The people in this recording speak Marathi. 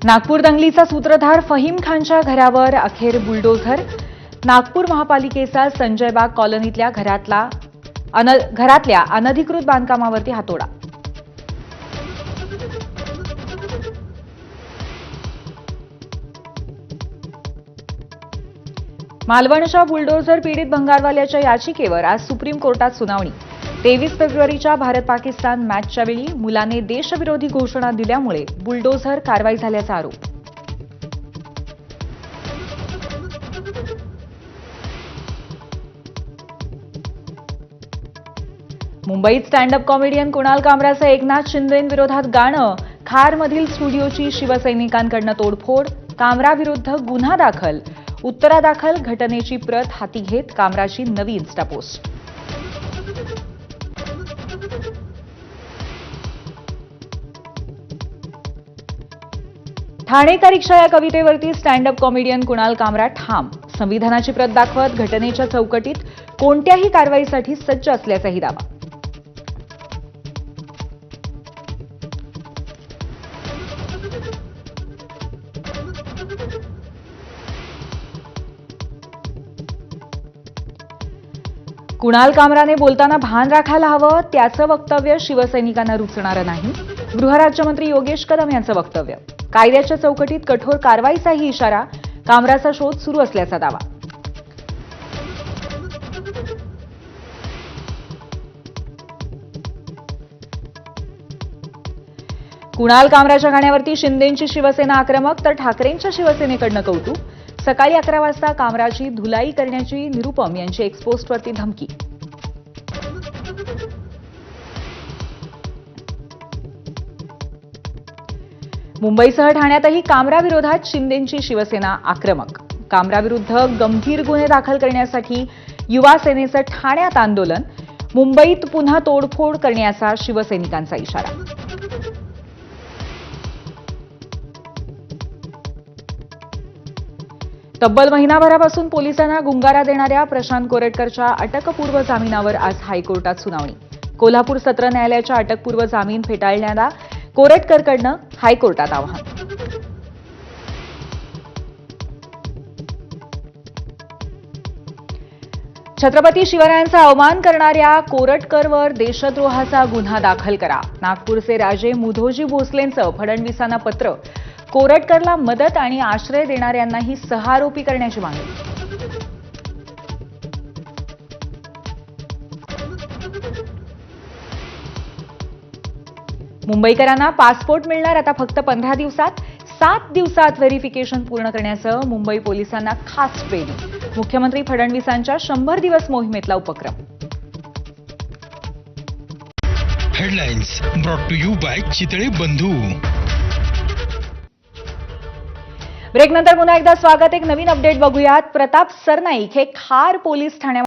नागपूर दंगलीचा सूत्रधार फहीम खानच्या घरावर अखेर बुलडोझर। नागपूर महापालिकेचा संजय बाग कॉलनीतल्या घरातल्या अनधिकृत बांधकामावरती हातोडा। मालवणच्या बुलडोझर पीडित भंगारवाल्याच्या याचिकेवर आज सुप्रीम कोर्टात सुनावणी। 23 फेब्रुवारीच्या भारत-पाकिस्तान मॅचच्या वेळी मुलाने देशविरोधी घोषणा दिल्यामुळे बुलडोझर कारवाई झाल्याचा आरोप। मुंबईत स्टँड अप कॉमेडियन कुणाल कामराचं एकनाथ शिंदेंविरोधात गाणं। खारमधील स्टुडिओची शिवसैनिकांकडून तोडफोड। कामराविरुद्ध गुन्हा दाखल। उत्तरादाखल घटनेची प्रत हाती घेत कामराची नवी इन्स्टा पोस्ट। ठाणे का रिक्षा या कवितेवरती स्टँड अप कॉमेडियन कुणाल कामरा ठाम। संविधानाची प्रत दाखवत घटनेच्या चौकटीत कोणत्याही कारवाईसाठी सज्ज असल्याचाही दावा। कुणाल कामराने बोलताना भान राखायला हवं, त्याचं वक्तव्य शिवसैनिकांना रुचणारं नाही। गृहराज्यमंत्री योगेश कदम यांचं वक्तव्य। कायद्याच्या चौकटीत कठोर कारवाईचाही इशारा। कामराचा शोध सुरू असल्याचा दावा। कुणाल कामराच्या गाण्यावरती शिंदेंची शिवसेना आक्रमक तर ठाकरेंच्या शिवसेनेकडनं कौतुक। सकाळी 11 वाजता कामराची धुलाई करण्याची निरुपम यांची एक्सपोस्टवरती धमकी। मुंबईसह ठाण्यातही कामराविरोधात शिंदेंची शिवसेना आक्रमक। कामराविरुद्ध गंभीर गुन्हे दाखल करण्यासाठी युवा सेनेचं ठाण्यात आंदोलन। मुंबईत पुन्हा तोडफोड करण्याचा शिवसैनिकांचा इशारा। तब्बल महिनाभरापासून पोलिसांना गुंगारा देणाऱ्या प्रशांत कोरटकरच्या अटकपूर्व जामिनावर आज हायकोर्टात सुनावणी। कोल्हापूर सत्र न्यायालयाच्या अटकपूर्व जामीन फेटाळण्याला कोरटकरकडनं हायकोर्टात आवाहन। छत्रपती शिवरायांचा अवमान करणाऱ्या कोरटकरवर देशद्रोहाचा गुन्हा दाखल करा। नागपूरचे राजे मुधोजी भोसलेंचं फडणवीसांना पत्र। कोरटकरला मदत आणि आश्रय देणाऱ्यांनाही सहारोपी करण्याची मागणी। मुंबईकरांना पासपोर्ट मिळणार आता फक्त 15 दिवसात। 7 दिवसात व्हेरिफिकेशन पूर्ण करण्याचं मुंबई पोलिसांना खास ट्रेनिंग। मुख्यमंत्री फडणवीसांच्या 100 दिवस मोहिमेतला उपक्रम। Headlines brought to you by Chitale Bandhu. ब्रेकनंतर पुन्हा एकदा स्वागत। एक नवीन अपडेट बघूयात। प्रताप सरनाईक हे खार पोलीस ठाण्यात